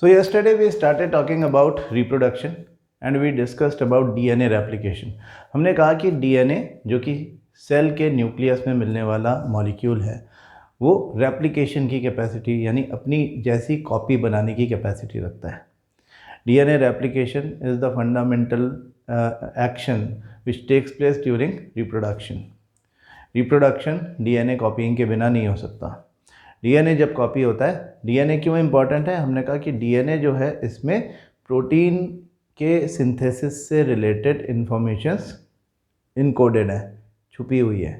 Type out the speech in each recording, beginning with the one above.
So yesterday we started talking about reproduction and we discussed about DNA replication. हमने कहा कि DNA जो कि सेल के न्यूक्लियस में मिलने वाला मॉलिक्यूल है वो रेप्लिकेशन की कैपेसिटी यानी अपनी जैसी कॉपी बनाने की कैपेसिटी रखता है. DNA replication is the fundamental action which takes place during reproduction. Reproduction DNA copying के बिना नहीं हो सकता. डीएनए जब कॉपी होता है, डीएनए क्यों इम्पॉर्टेंट है? हमने कहा कि डीएनए जो है इसमें प्रोटीन के सिंथेसिस से रिलेटेड इंफॉर्मेशंस इनकोडेड है, छुपी हुई है.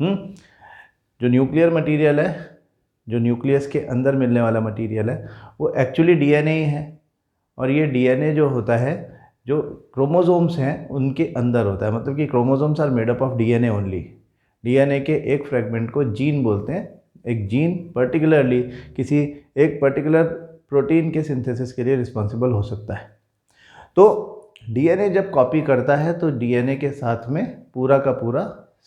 जो न्यूक्लियर मटेरियल है, जो न्यूक्लियस के अंदर मिलने वाला मटेरियल है, वो एक्चुअली डीएनए ही है. और ये डीएनए जो होता है, जो क्रोमोसोम्स हैं उनके अंदर होता है. मतलब कि chromosomes are made up of DNA only. DNA के एक फ्रेगमेंट को जीन बोलते हैं. एक जीन पर्टिकुलरली किसी एक पर्टिकुलर प्रोटीन के सिंथेसिस के लिए रिस्पॉन्सिबल हो सकता है. तो डीएनए जब कॉपी करता है तो डीएनए के साथ में पूरा का पूरा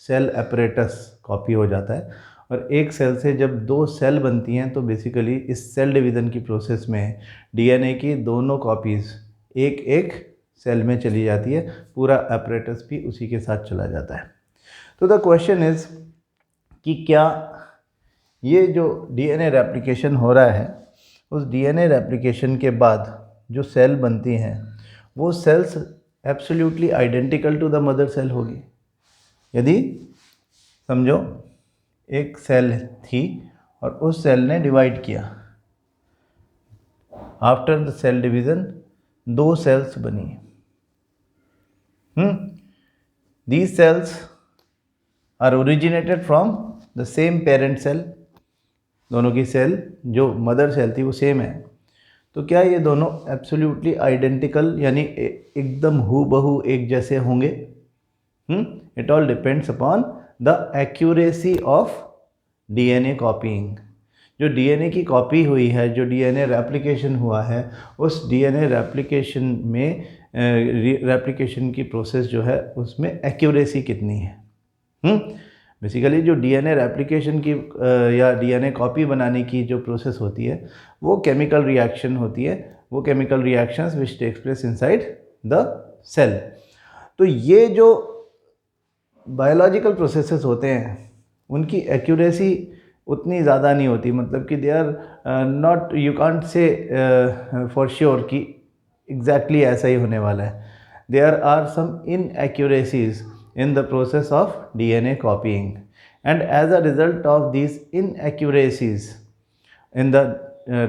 सेल एपरेटस कॉपी हो जाता है. और एक सेल से जब दो सेल बनती हैं तो बेसिकली इस सेल डिवीज़न की प्रोसेस में डीएनए की दोनों कॉपीज़ एक एक सेल में चली जाती है. पूरा एपरेटस भी उसी के साथ चला जाता है. तो द क्वेश्चन इज़ कि क्या ये जो डीएनए रेप्लिकेशन हो रहा है, उस डीएनए रेप्लिकेशन के बाद जो सेल बनती हैं वो cells absolutely identical to the mother cell होगी. यदि समझो एक सेल थी और उस सेल ने डिवाइड किया, आफ्टर द सेल डिवीज़न दो सेल्स बनी. These cells are originated from the same parent cell. दोनों की सेल जो मदर सेल थी वो सेम है. तो क्या ये दोनों एब्सोल्युटली आइडेंटिकल यानी एकदम हूबहू एक जैसे होंगे? It all depends upon the accuracy of DNA copying. जो डीएनए की कॉपी हुई है, जो डीएनए रेप्लिकेशन हुआ है, उस डीएनए रेप्लिकेशन में रेप्लिकेशन की प्रोसेस जो है उसमें एक्यूरेसी कितनी है. बेसिकली जो डीएनए रेप्लिकेशन की या डीएनए कॉपी बनाने की जो प्रोसेस होती है वो केमिकल रिएक्शन होती है. वो chemical reactions which takes place inside the cell. तो ये जो बायोलॉजिकल प्रोसेसेस होते हैं उनकी एक्यूरेसी उतनी ज़्यादा नहीं होती. मतलब कि they are not, you can't say for sure कि एग्जैक्टली ऐसा ही होने वाला है. There are some inaccuracies in the process of DNA copying, and as a result of these inaccuracies in the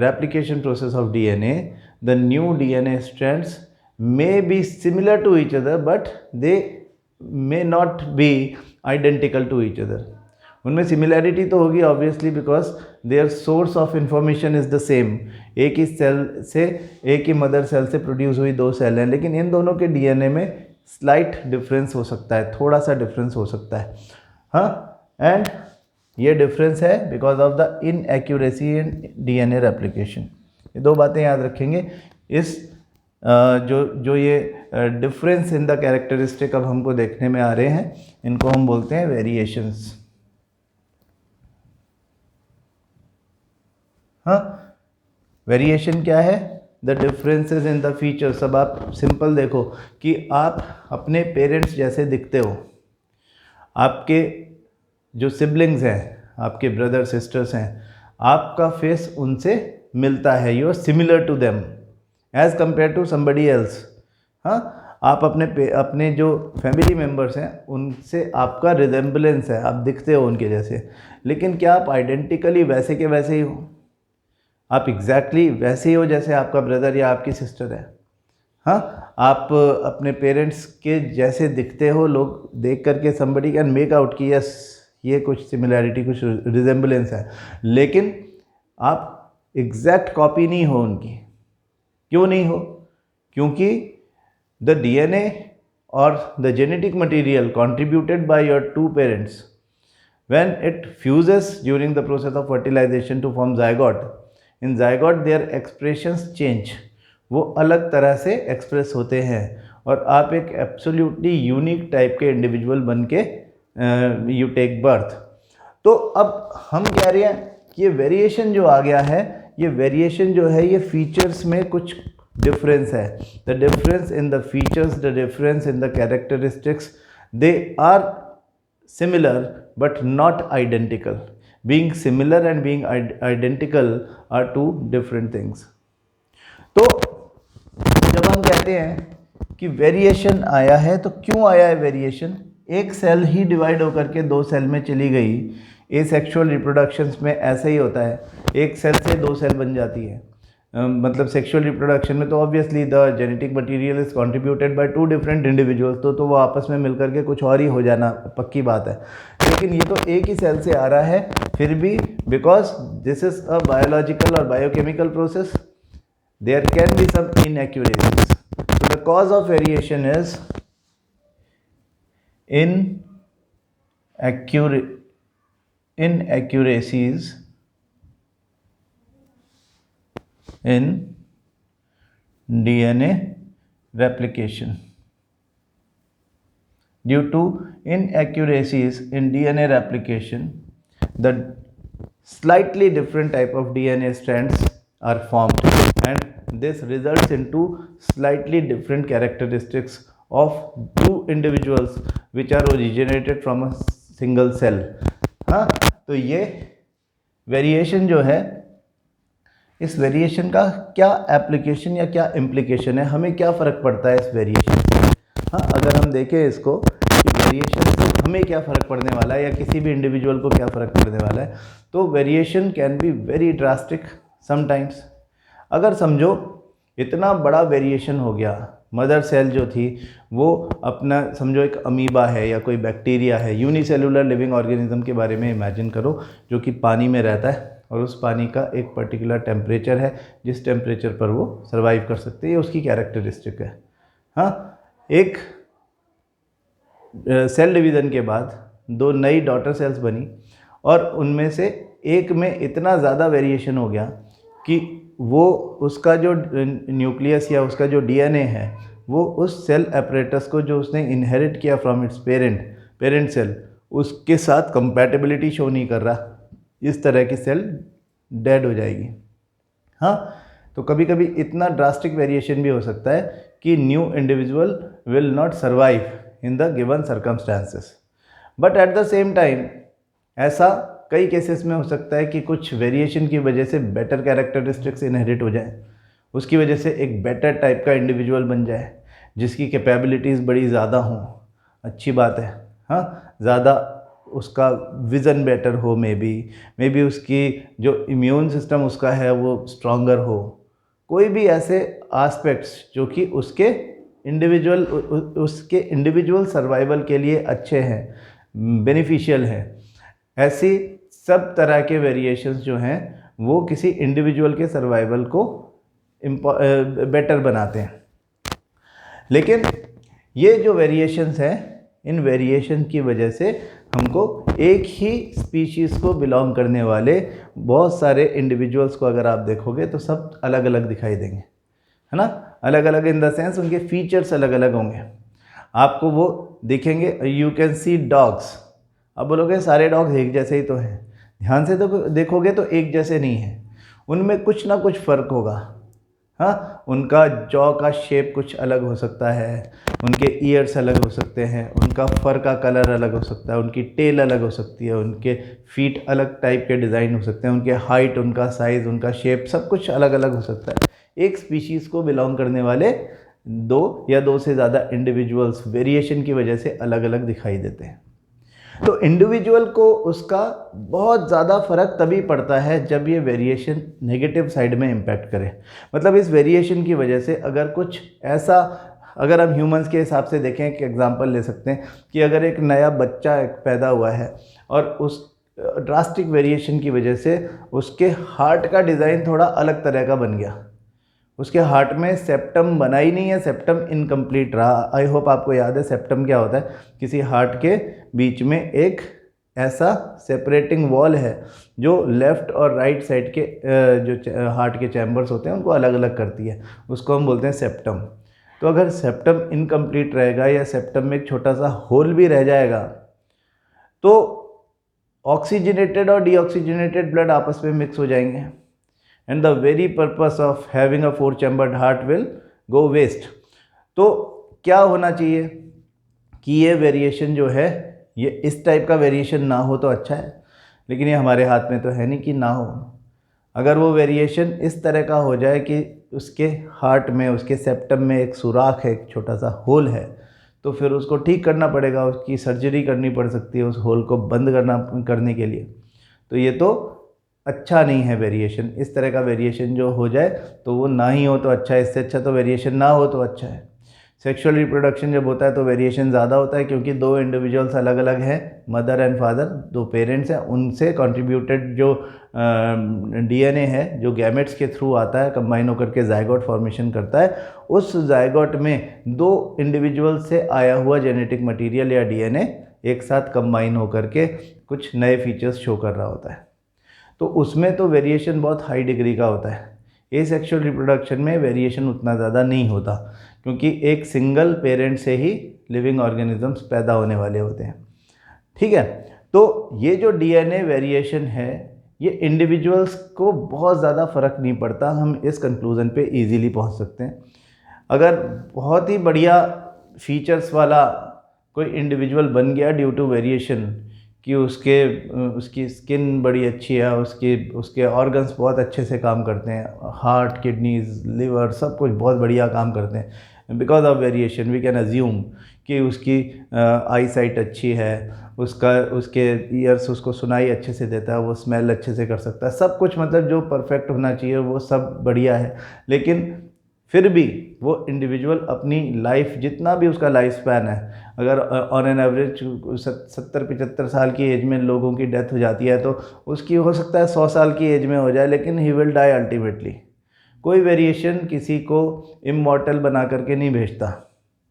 replication process of DNA, the new DNA strands may be similar to each other but they may not be identical to each other. उनमें similarity तो होगी obviously because their source of information is the same. एक ही cell से, एक ही mother cell से produce हुई दो सेल हैं, लेकिन इन दोनों के डीएनए में स्लाइट डिफरेंस हो सकता है, थोड़ा सा डिफरेंस हो सकता है. एंड ये डिफरेंस है because of the inaccuracy in DNA replication. ये दो बातें याद रखेंगे. इस जो ये डिफरेंस इन द कैरेक्टरिस्टिक अब हमको देखने में आ रहे हैं, इनको हम बोलते हैं वेरिएशंस. वेरिएशन क्या है? The differences in the features. अब आप सिंपल देखो कि आप अपने पेरेंट्स जैसे दिखते हो, आपके जो सिबलिंग्स हैं, आपके ब्रदर सिस्टर्स हैं, आपका फेस उनसे मिलता है. You are similar to them as compare to somebody else. आप अपने जो फैमिली मेम्बर्स हैं उनसे आपका रिजेम्बलेंस है, आप दिखते हो उनके जैसे. लेकिन क्या आप आइडेंटिकली वैसे के वैसे ही हो? आप एग्जैक्टली वैसे ही हो जैसे आपका ब्रदर या आपकी सिस्टर है? आप अपने पेरेंट्स के जैसे दिखते हो. लोग देख करके somebody कैन मेक आउट कि यस ये कुछ सिमिलैरिटी, कुछ रिजेम्बलेंस है, लेकिन आप एग्जैक्ट कॉपी नहीं हो उनकी. क्यों नहीं हो? क्योंकि द डीएनए और the genetic material contributed by your two parents, when it fuses during the process of fertilization to form zygote, in zygote their expressions change. वो अलग तरह से एक्सप्रेस होते हैं और आप एक एब्सोल्युटली यूनिक टाइप के इंडिविजुअल बन के यू टेक बर्थ. तो अब हम कह रहे हैं कि ये वेरिएशन जो आ गया है ये वेरिएशन जो है ये फीचर्स में कुछ डिफरेंस है. The difference in the features, the difference in the characteristics, they are similar but not identical. Being similar and being identical are two different things. तो जब हम कहते हैं कि वेरिएशन आया है तो क्यों आया है वेरिएशन? एक सेल ही डिवाइड होकर के दो सेल में चली गई. एसेक्सुअल रिप्रोडक्शंस में ऐसा ही होता है, एक सेल से दो सेल बन जाती है. मतलब सेक्सुअल रिप्रोडक्शन में तो obviously the genetic material is contributed by two different individuals, तो वो आपस में मिलकर के कुछ और ही हो जाना पक्की बात है. लेकिन ये तो एक ही सेल से आ रहा है, फिर भी because this is a biological और biochemical process, there can be some inaccuracies. The cause of variation is inaccuracies in DNA replication. Due to inaccuracies in DNA replication, the slightly different type of DNA strands are formed, and this results into slightly different characteristics of two individuals which are originated from a single cell. हाँ, तो ये variation जो है, इस variation का क्या application या क्या इम्प्लीकेशन है, हमें क्या फ़र्क पड़ता है इस वेरिएशन से? हाँ, अगर हम देखें इसको कि वेरिएशन से हमें क्या फ़र्क पड़ने वाला है या किसी भी इंडिविजुअल को क्या फ़र्क पड़ने वाला है, तो variation can be very drastic sometimes. अगर समझो इतना बड़ा वेरिएशन हो गया, मदर सेल जो थी वो अपना समझो एक अमीबा है या कोई बैक्टीरिया है, यूनिसेलुलर लिविंग ऑर्गेनिज्म के बारे में इमेजिन करो जो कि पानी में रहता है और उस पानी का एक पर्टिकुलर टेम्परेचर है जिस टेम्परेचर पर वो सर्वाइव कर सकते हैं, ये उसकी कैरेक्टरिस्टिक है. हाँ, एक सेल डिवीज़न के बाद दो नई डॉटर सेल्स बनी और उनमें से एक में इतना ज़्यादा वेरिएशन हो गया कि वो उसका जो न्यूक्लियस या उसका जो डीएनए है वो उस सेल एपरेटस को जो उसने इनहेरिट किया फ्रॉम इट्स पेरेंट सेल उसके साथ कंपैटिबिलिटी शो नहीं कर रहा. इस तरह की सेल डेड हो जाएगी. हाँ, तो कभी कभी इतना ड्रास्टिक वेरिएशन भी हो सकता है कि new individual will not survive in the given circumstances. But at the same time ऐसा कई केसेस में हो सकता है कि कुछ वेरिएशन की वजह से बेटर कैरेक्टरिस्टिक्स इनहेरिट हो जाए, उसकी वजह से एक बेटर टाइप का इंडिविजुअल बन जाए जिसकी कैपेबिलिटीज़ बड़ी ज़्यादा हों. अच्छी बात है. हाँ, ज़्यादा उसका विज़न बेटर हो, मे बी उसकी जो इम्यून सिस्टम उसका है वो स्ट्रॉन्गर हो. कोई भी ऐसे एस्पेक्ट्स जो कि उसके इंडिविजुअल सर्वाइवल के लिए अच्छे हैं, बेनिफिशियल हैं, ऐसी सब तरह के वेरिएशंस जो हैं वो किसी इंडिविजुअल के सर्वाइवल को बेटर बनाते हैं. लेकिन ये जो वेरिएशंस हैं, इन वेरिएशन की वजह से हमको एक ही स्पीशीज़ को बिलोंग करने वाले बहुत सारे इंडिविजुअल्स को अगर आप देखोगे तो सब अलग अलग दिखाई देंगे, है ना. अलग अलग इन द सेंस उनके फीचर्स अलग अलग होंगे. आपको वो दिखेंगे. You can see dogs. अब बोलोगे सारे डॉग्स एक जैसे ही तो हैं. ध्यान से तो देखोगे तो एक जैसे नहीं हैं, उनमें कुछ ना कुछ फ़र्क होगा. हाँ, उनका जॉ का शेप कुछ अलग हो सकता है, उनके ईयर्स अलग हो सकते हैं, उनका फर का कलर अलग हो सकता है, उनकी टेल अलग हो सकती है, उनके फीट अलग टाइप के डिज़ाइन हो सकते हैं, उनके हाइट, उनका साइज़, उनका शेप सब कुछ अलग अलग हो सकता है. एक स्पीशीज़ को बिलोंग करने वाले दो या दो से ज़्यादा इंडिविजुअल्स वेरिएशन की वजह से अलग अलग दिखाई देते हैं. तो इंडिविजुअल को उसका बहुत ज़्यादा फ़र्क तभी पड़ता है जब ये वेरिएशन नेगेटिव साइड में इम्पैक्ट करे. मतलब इस वेरिएशन की वजह से अगर कुछ ऐसा, अगर हम ह्यूमंस के हिसाब से देखें, एक एग्जांपल ले सकते हैं कि अगर एक नया बच्चा पैदा हुआ है और उस ड्रास्टिक वेरिएशन की वजह से उसके हार्ट का डिज़ाइन थोड़ा अलग तरह का बन गया, उसके हार्ट में सेप्टम बना ही नहीं है, सेप्टम इनकम्प्लीट रहा. आई होप आपको याद है सेप्टम क्या होता है. किसी हार्ट के बीच में एक ऐसा सेपरेटिंग वॉल है जो लेफ़्ट और राइट साइड के जो हार्ट के चैम्बर्स होते हैं उनको अलग अलग करती है, उसको हम बोलते हैं सेप्टम. तो अगर सेप्टम इनकम्प्लीट रहेगा या सेप्टम में एक छोटा सा होल भी रह जाएगा तो ऑक्सीजनेटेड और डीऑक्सीजनेटेड ब्लड आपस में मिक्स हो जाएंगे and the very purpose of having a 4 chambered heart will go waste. तो क्या होना चाहिए कि ये वेरिएशन जो है ये इस टाइप का वेरिएशन ना हो तो अच्छा है, लेकिन ये हमारे हाथ में तो है नहीं कि ना हो। अगर वो वेरिएशन इस तरह का हो जाए कि उसके हार्ट में, उसके सेप्टम में एक सुराख है, एक छोटा सा होल है, तो फिर उसको ठीक करना पड़ेगा, उसकी सर्जरी करनी पड़ सकती है उस होल को बंद करने के लिए। तो ये तो अच्छा नहीं है वेरिएशन। इस तरह का वेरिएशन जो हो जाए तो वो ना ही हो तो अच्छा है, इससे अच्छा तो वेरिएशन ना हो तो अच्छा है। सेक्सुअल रिप्रोडक्शन जब होता है तो वेरिएशन ज़्यादा होता है, क्योंकि दो इंडिविजुअल्स अलग अलग हैं, मदर एंड फादर, दो पेरेंट्स हैं, उनसे कंट्रीब्यूटेड जो डीएनए है जो गैमेट्स के थ्रू आता है, कंबाइन होकर के जायगोट फॉर्मेशन करता है, उस जायगोट में दो इंडिविजुअल से आया हुआ जेनेटिक मटीरियल या डीएनए एक साथ कंबाइन होकर के कुछ नए फीचर्स शो कर रहा होता है। तो उसमें तो वेरिएशन बहुत हाई डिग्री का होता है। एसेक्सुअल रिप्रोडक्शन में वेरिएशन उतना ज़्यादा नहीं होता, क्योंकि एक सिंगल पेरेंट से ही लिविंग ऑर्गेनिजम्स पैदा होने वाले होते हैं। ठीक है, तो ये जो डीएनए वेरिएशन है ये इंडिविजुअल्स को बहुत ज़्यादा फ़र्क नहीं पड़ता, हम इस कंक्लूज़न पे इजीली पहुंच सकते हैं। अगर बहुत ही बढ़िया फीचर्स वाला कोई इंडिविजुअल बन गया ड्यू टू वेरिएशन, कि उसकी स्किन बड़ी अच्छी है, उसके ऑर्गन्स बहुत अच्छे से काम करते हैं, हार्ट, किडनीज, लिवर, सब कुछ बहुत बढ़िया काम करते हैं, because of variation we can assume कि उसकी आई साइट अच्छी है, उसके ईयर्स उसको सुनाई अच्छे से देता है, वो स्मेल अच्छे से कर सकता है, सब कुछ मतलब जो परफेक्ट होना चाहिए वो सब बढ़िया है। लेकिन फिर भी वो इंडिविजुअल अपनी लाइफ, जितना भी उसका लाइफ स्पैन है, अगर ऑन एन एवरेज 70-75 साल की एज में लोगों की डेथ हो जाती है, तो उसकी हो सकता है 100 साल की एज में हो जाए, लेकिन ही विल डाई अल्टीमेटली। कोई वेरिएशन किसी को इमॉर्टल बना करके नहीं भेजता।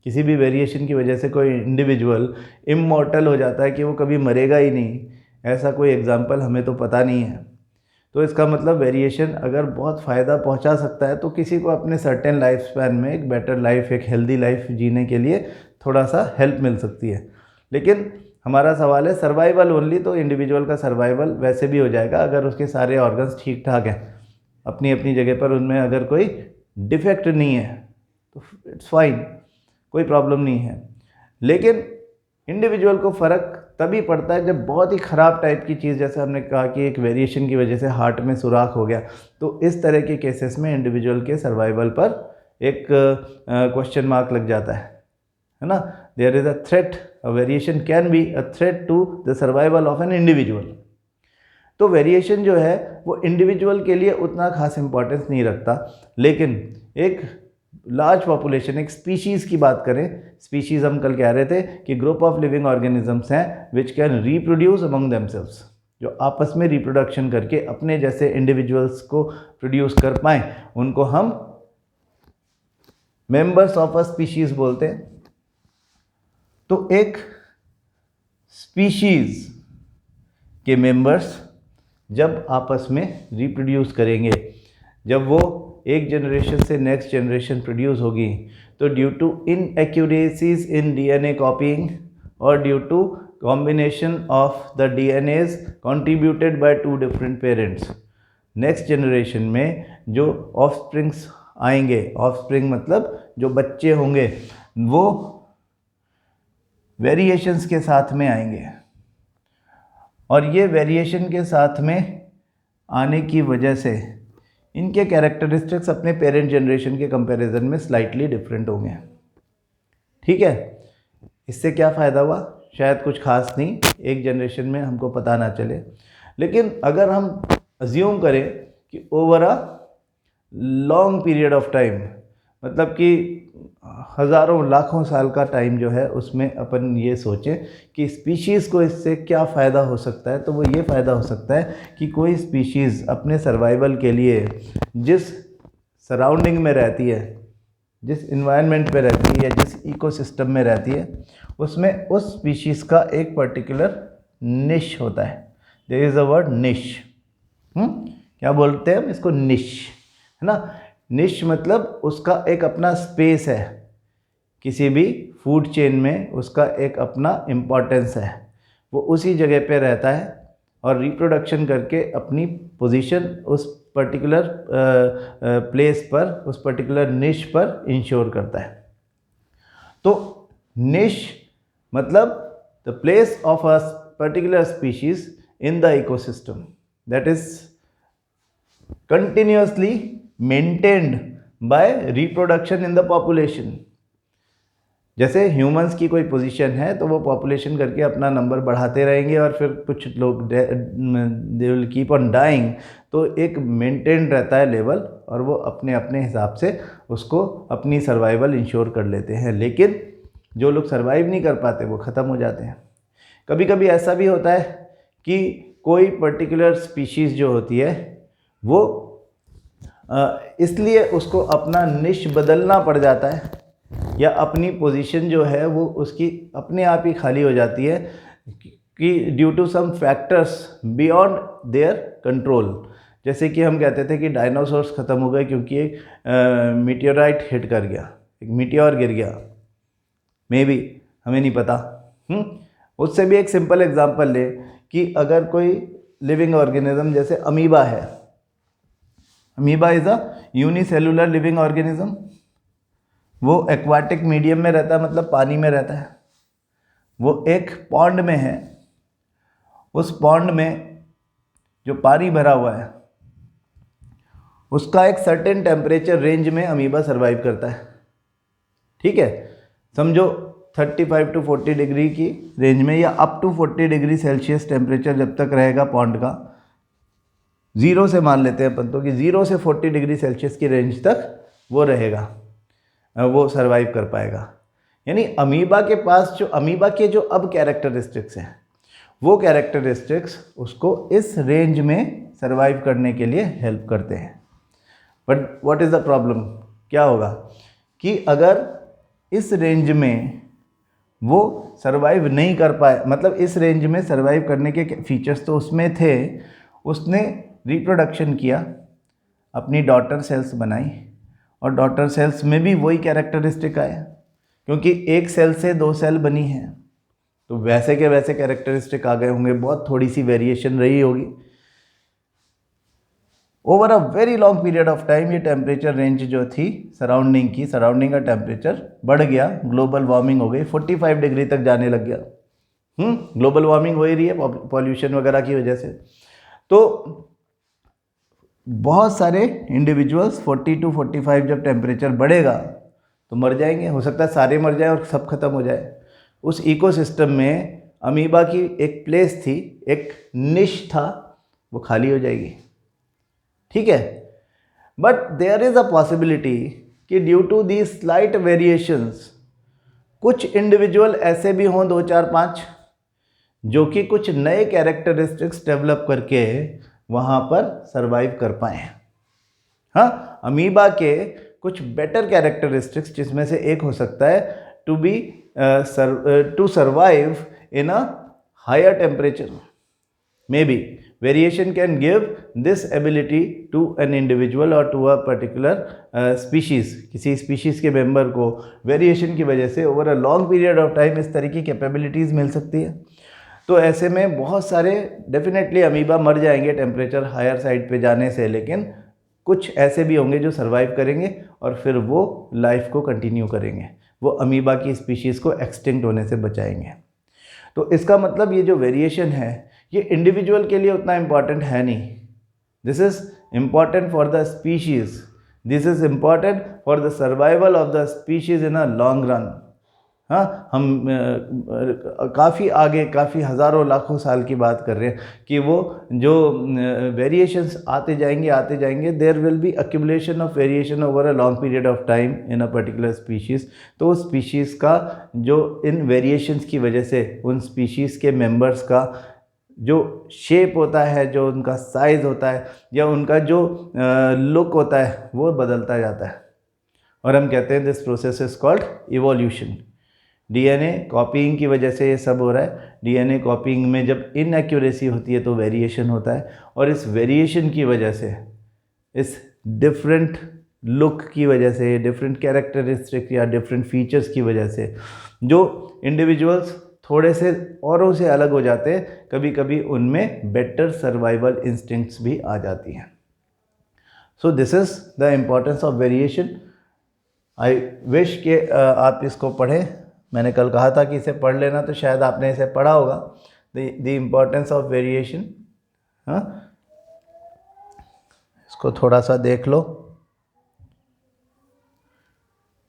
किसी भी वेरिएशन की वजह से कोई इंडिविजुअल इमॉर्टल हो जाता है कि वो कभी मरेगा ही नहीं, ऐसा कोई एग्जाम्पल हमें तो पता नहीं है। तो इसका मतलब वेरिएशन अगर बहुत फ़ायदा पहुंचा सकता है तो किसी को अपने सर्टेन लाइफ स्पैन में एक बेटर लाइफ, एक हेल्दी लाइफ जीने के लिए थोड़ा सा हेल्प मिल सकती है। लेकिन हमारा सवाल है सर्वाइवल ओनली, तो इंडिविजुअल का सर्वाइवल वैसे भी हो जाएगा अगर उसके सारे ऑर्गन्स ठीक ठाक हैं अपनी अपनी जगह पर, उनमें अगर कोई डिफेक्ट नहीं है तो इट्स फाइन, कोई प्रॉब्लम नहीं है। लेकिन इंडिविजुअल को फ़र्क तभी पड़ता है जब बहुत ही ख़राब टाइप की चीज़, जैसे हमने कहा कि एक वेरिएशन की वजह से हार्ट में सुराख हो गया, तो इस तरह के केसेस में इंडिविजुअल के सर्वाइवल पर एक क्वेश्चन मार्क लग जाता है ना। There is a threat, a variation can be a threat to the survival of an individual. तो वेरिएशन जो है वो इंडिविजुअल के लिए उतना खास इंपॉर्टेंस नहीं रखता, लेकिन एक लार्ज पॉपुलेशन, एक स्पीशीज़ की बात करें, स्पीशीज़ हम कल कह रहे थे कि ग्रुप ऑफ लिविंग ऑर्गेनिजम्स हैं which can reproduce among themselves, जो आपस में रिप्रोडक्शन करके अपने जैसे इंडिविजुअल्स को प्रोड्यूस कर पाएँ, उनको हम मेंबर्स ऑफ अ स्पीशीज़ बोलते हैं। तो एक स्पीशीज़ के मेंबर्स जब आपस में रिप्रोड्यूस करेंगे, जब वो एक जनरेशन से नेक्स्ट जनरेशन प्रोड्यूस होगी, तो due to inaccuracies in DNA copying और due to combination of the DNAs contributed by two different parents, next generation में जो ऑफस्प्रिंग्स आएंगे, ऑफस्प्रिंग मतलब जो बच्चे होंगे, वो वेरिएशंस के साथ में आएंगे, और ये वेरिएशन के साथ में आने की वजह से इनके कैरेक्टरिस्टिक्स अपने पेरेंट जनरेशन के कंपैरिजन में स्लाइटली डिफरेंट होंगे। ठीक है, इससे क्या फ़ायदा हुआ? शायद कुछ खास नहीं, एक जनरेशन में हमको पता ना चले, लेकिन अगर हम अज्यूम करें कि over a long period of time, मतलब कि हज़ारों लाखों साल का टाइम जो है, उसमें अपन ये सोचें कि स्पीशीज़ को इससे क्या फ़ायदा हो सकता है, तो वो ये फ़ायदा हो सकता है कि कोई स्पीशीज़ अपने सर्वाइवल के लिए जिस सराउंडिंग में रहती है, जिस इन्वायरमेंट में रहती है या जिस इकोसिस्टम में रहती है, उसमें उस स्पीशीज़ का एक पर्टिकुलर निश होता है। देयर इज़ अ वर्ड निश, क्या बोलते हैं हम इसको? निश, है ना। निश मतलब उसका एक अपना स्पेस है, किसी भी फूड चेन में उसका एक अपना इम्पोर्टेंस है, वो उसी जगह पे रहता है और रिप्रोडक्शन करके अपनी पोजीशन उस पर्टिकुलर प्लेस पर, उस पर्टिकुलर निश पर इंश्योर करता है। तो निश मतलब the place of a particular species in the ecosystem that is continuously maintained by reproduction in the population। जैसे ह्यूमंस की कोई पोजीशन है तो वो पॉपुलेशन करके अपना नंबर बढ़ाते रहेंगे और फिर कुछ लोग they will keep on dying, तो एक मेंटेन रहता है लेवल और वो अपने अपने हिसाब से उसको अपनी सर्वाइवल इंश्योर कर लेते हैं। लेकिन जो लोग सर्वाइव नहीं कर पाते वो ख़त्म हो जाते हैं। कभी कभी ऐसा भी होता है कि कोई पर्टिकुलर स्पीशीज़ जो होती है वो इसलिए उसको अपना निश बदलना पड़ जाता है या अपनी पोजीशन जो है वो उसकी अपने आप ही खाली हो जाती है कि due to some factors beyond their control. जैसे कि हम कहते थे कि डायनासोर्स ख़त्म हो गए क्योंकि एक मीटियोराइट हिट कर गया, एक मीटियोर गिर गया, मे बी, हमें नहीं पता। उससे भी एक सिंपल एग्जांपल ले कि अगर कोई लिविंग ऑर्गेनिज्म जैसे अमीबा है, amoeba is a unicellular living organism, वो एक्वाटिक मीडियम में रहता है, मतलब पानी में रहता है। वो एक पॉन्ड में है, उस पॉन्ड में जो पानी भरा हुआ है उसका एक सर्टेन टेम्परेचर रेंज में अमीबा सर्वाइव करता है। ठीक है, समझो 35 to 40 डिग्री की रेंज में या up to 40 degree Celsius temperature जब तक रहेगा पॉन्ड का, ज़ीरो से मान लेते हैं अपन तो कि 0 से 40 डिग्री सेल्सियस की रेंज तक वो रहेगा, वो सर्वाइव कर पाएगा। यानी अमीबा के पास जो अमीबा के जो अब कैरेक्टरिस्टिक्स हैं वो कैरेक्टरिस्टिक्स उसको इस रेंज में सर्वाइव करने के लिए हेल्प करते हैं। But what is the problem, क्या होगा कि अगर इस रेंज में वो सर्वाइव नहीं कर पाए, मतलब इस रेंज में सर्वाइव करने के फीचर्स तो उसमें थे, उसने रिप्रोडक्शन किया, अपनी डॉटर सेल्स बनाई और डॉटर सेल्स में भी वही कैरेक्टरिस्टिक आए, क्योंकि एक सेल से 2 सेल बनी है तो वैसे के वैसे कैरेक्टरिस्टिक आ गए होंगे, बहुत थोड़ी सी वेरिएशन रही होगी। Over a very long period of time ये टेम्परेचर रेंज जो थी सराउंडिंग का टेम्परेचर बढ़ गया, ग्लोबल वार्मिंग हो गई, 45 डिग्री तक जाने लग गया। ग्लोबल वार्मिंग हो ही रही है पॉल्यूशन वगैरह की वजह से। तो बहुत सारे इंडिविजुअल्स 40 to 45 जब टेम्परेचर बढ़ेगा तो मर जाएंगे, हो सकता है सारे मर जाए और सब खत्म हो जाए। उस इकोसिस्टम में अमीबा की एक प्लेस थी, एक निश था, वो खाली हो जाएगी। ठीक है, but there is a possibility कि due to the slight variations कुछ इंडिविजुअल ऐसे भी हों 2, 4, 5 जो कि कुछ नए कैरेक्टरिस्टिक्स डेवलप करके वहाँ पर सर्वाइव कर पाए। हाँ, अमीबा के कुछ बेटर कैरेक्टरिस्टिक्स जिसमें से एक हो सकता है to survive in a higher temperature. Maybe variation can give this ability to an individual और टू अ पर्टिकुलर स्पीशीज़। किसी स्पीशीज़ के मेंबर को वेरिएशन की वजह से over a long period of time इस तरह की कैपेबिलिटीज़ मिल सकती है। तो ऐसे में बहुत सारे डेफिनेटली अमीबा मर जाएंगे टेम्परेचर हायर साइड पे जाने से, लेकिन कुछ ऐसे भी होंगे जो सर्वाइव करेंगे और फिर वो लाइफ को कंटिन्यू करेंगे, वो अमीबा की स्पीशीज़ को एक्सटिंक्ट होने से बचाएंगे। तो इसका मतलब ये जो वेरिएशन है ये इंडिविजुअल के लिए उतना इम्पॉर्टेंट है नहीं। This is important for the species, this is important for the survival of the species in a long run. हाँ, हम काफ़ी आगे, काफ़ी हज़ारों लाखों साल की बात कर रहे हैं कि वो जो वेरिएशंस आते जाएंगे, there will be accumulation of variation over a long period of time in a particular species. तो उस स्पीशीज़ का जो इन वेरिएशंस की वजह से उन स्पीशीज़ के मेंबर्स का जो शेप होता है, जो उनका साइज़ होता है या उनका जो लुक होता है वो बदलता जाता है और हम कहते हैं this process is called evolution. DNA copying की वजह से ये सब हो रहा है। डीएनए कॉपीइंग में जब इनएक्यूरेसी होती है तो वेरिएशन होता है और इस वेरिएशन की वजह से, इस डिफरेंट लुक की वजह से, डिफरेंट कैरेक्टरिस्टिक या डिफरेंट फीचर्स की वजह से जो इंडिविजुअल्स थोड़े से औरों से अलग हो जाते हैं, कभी कभी उनमें बेटर सर्वाइवल इंस्टिंक्ट्स भी आ जाती हैं। So this is the importance of variation. I wish कि आप इसको पढ़ें। मैंने कल कहा था कि इसे पढ़ लेना, तो शायद आपने इसे पढ़ा होगा, द इम्पोर्टेंस ऑफ वेरिएशन। हाँ, इसको थोड़ा सा देख लो।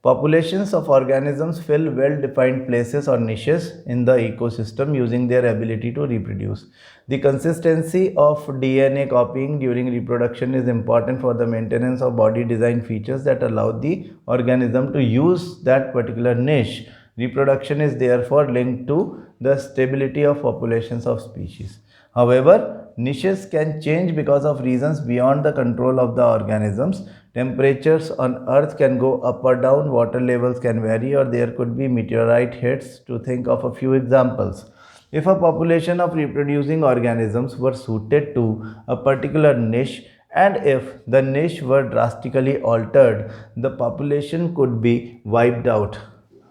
Populations of organisms fill well-defined places or niches in the ecosystem using their ability to reproduce. The consistency of DNA copying during reproduction is important for the maintenance of body design features that allow the organism to use that particular niche. Reproduction is therefore linked to the stability of populations of species. However, niches can change because of reasons beyond the control of the organisms. Temperatures on Earth can go up or down, water levels can vary, or there could be meteorite hits, to think of a few examples. If a population of reproducing organisms were suited to a particular niche, and if the niche were drastically altered, the population could be wiped out.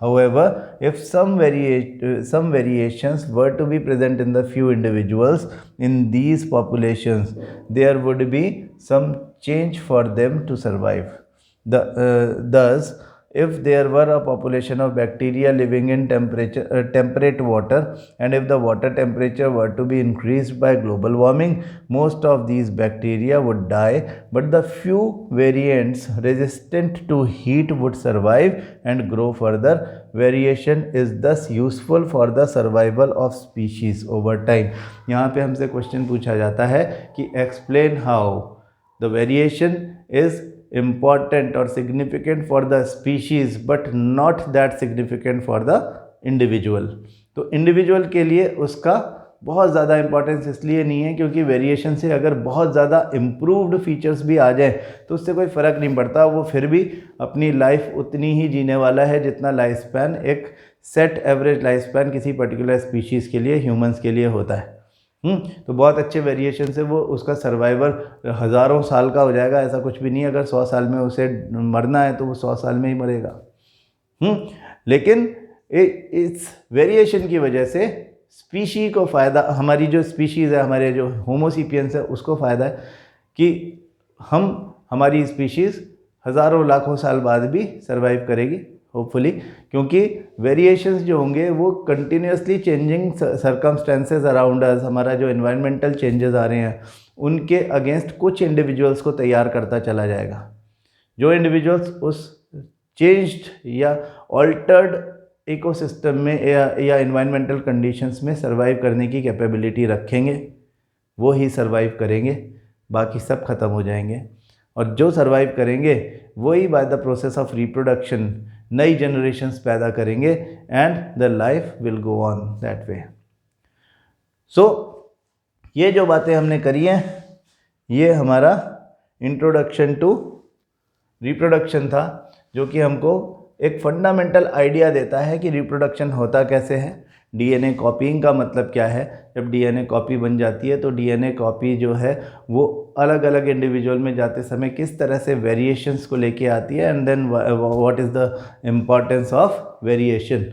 However, if some variations were to be present in the few individuals in these populations, there would be some change for them to survive. Thus, if there were a population of bacteria living in temperate water, and if the water temperature were to be increased by global warming, most of these bacteria would die, but the few variants resistant to heat would survive and grow further. Variation is thus useful for the survival of species over time. यहाँ पे हमसे question पूछा जाता है कि explain how the variation is important or significant for the species but not that significant for the individual. तो individual के लिए उसका बहुत ज़्यादा इंपॉर्टेंस इसलिए नहीं है क्योंकि वेरिएशन से अगर बहुत ज़्यादा इम्प्रूव्ड फीचर्स भी आ जाए तो उससे कोई फ़र्क नहीं पड़ता, वो फिर भी अपनी लाइफ उतनी ही जीने वाला है जितना लाइफ स्पैन, एक सेट एवरेज लाइफ स्पैन किसी पर्टिकुलर स्पीशीज़ के लिए, ह्यूमंस के लिए होता है। तो बहुत अच्छे वेरिएशन से वो उसका सर्वाइवल हज़ारों साल का हो जाएगा, ऐसा कुछ भी नहीं। अगर 100 साल में उसे मरना है तो वो 100 साल में ही मरेगा। लेकिन इस वेरिएशन की वजह से स्पीशी को फ़ायदा, हमारी जो स्पीशीज़ है, हमारे जो होमोसेपियंस है, उसको फ़ायदा है कि हमारी स्पीशीज़ हज़ारों लाखों साल बाद भी सर्वाइव करेगी होपफुली, क्योंकि वेरिएशंस जो होंगे वो continuously changing circumstances around us, हमारा जो एनवायरमेंटल चेंजेस आ रहे हैं उनके अगेंस्ट कुछ इंडिविजुअल्स को तैयार करता चला जाएगा। जो इंडिविजुअल्स उस चेंज्ड या ऑल्टर्ड इकोसिस्टम में या एनवायरमेंटल कंडीशंस में सर्वाइव करने की कैपेबिलिटी रखेंगे वो ही सर्वाइव करेंगे, बाकी सब ख़त्म हो जाएंगे। और जो सर्वाइव करेंगे वही by the process of reproduction नई जनरेशन्स पैदा करेंगे and the life will go on that way. So ये जो बातें हमने करी हैं ये हमारा इंट्रोडक्शन टू रिप्रोडक्शन था, जो कि हमको एक फंडामेंटल आइडिया देता है कि रिप्रोडक्शन होता कैसे है, डीएनए कॉपीइंग का मतलब क्या है। जब डीएनए कॉपी बन जाती है तो डीएनए कॉपी जो है वो अलग अलग इंडिविजुअल में जाते समय किस तरह से वेरिएशंस को लेके आती है, and then what is the importance of variation.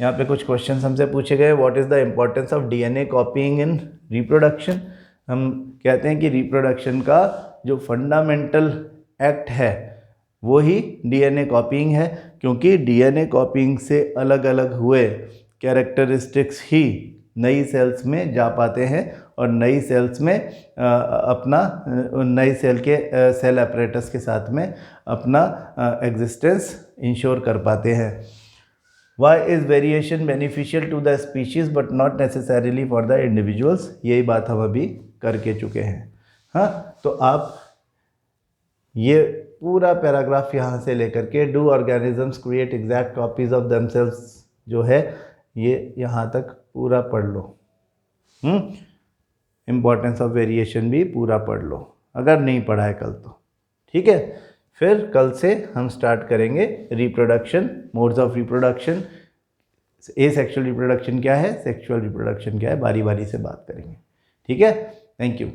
यहाँ पे कुछ क्वेश्चंस हमसे पूछे गए, what is the importance of DNA copying in reproduction. हम कहते हैं कि रिप्रोडक्शन का जो फंडामेंटल एक्ट है वो ही डीएनए कॉपीइंग है, क्योंकि डीएनए कॉपीइंग से अलग अलग हुए कैरेक्टरिस्टिक्स ही नई सेल्स में जा पाते हैं और नई सेल्स में अपना नई सेल के सेल अपरेटस के साथ में अपना एग्जिस्टेंस इंश्योर कर पाते हैं। Why is variation beneficial to the species but not necessarily for the individuals, यही बात हम अभी करके चुके हैं। हाँ, तो आप ये पूरा पैराग्राफ यहाँ से लेकर के do organisms create exact copies of themselves जो है ये यहाँ तक पूरा पढ़ लो। इम्पॉर्टेंस ऑफ वेरिएशन भी पूरा पढ़ लो अगर नहीं पढ़ा है कल तो, ठीक है। फिर कल से हम स्टार्ट करेंगे reproduction, modes of reproduction, asexual reproduction क्या है, सेक्सुअल रिप्रोडक्शन क्या है, बारी बारी से बात करेंगे, ठीक है। Thank you.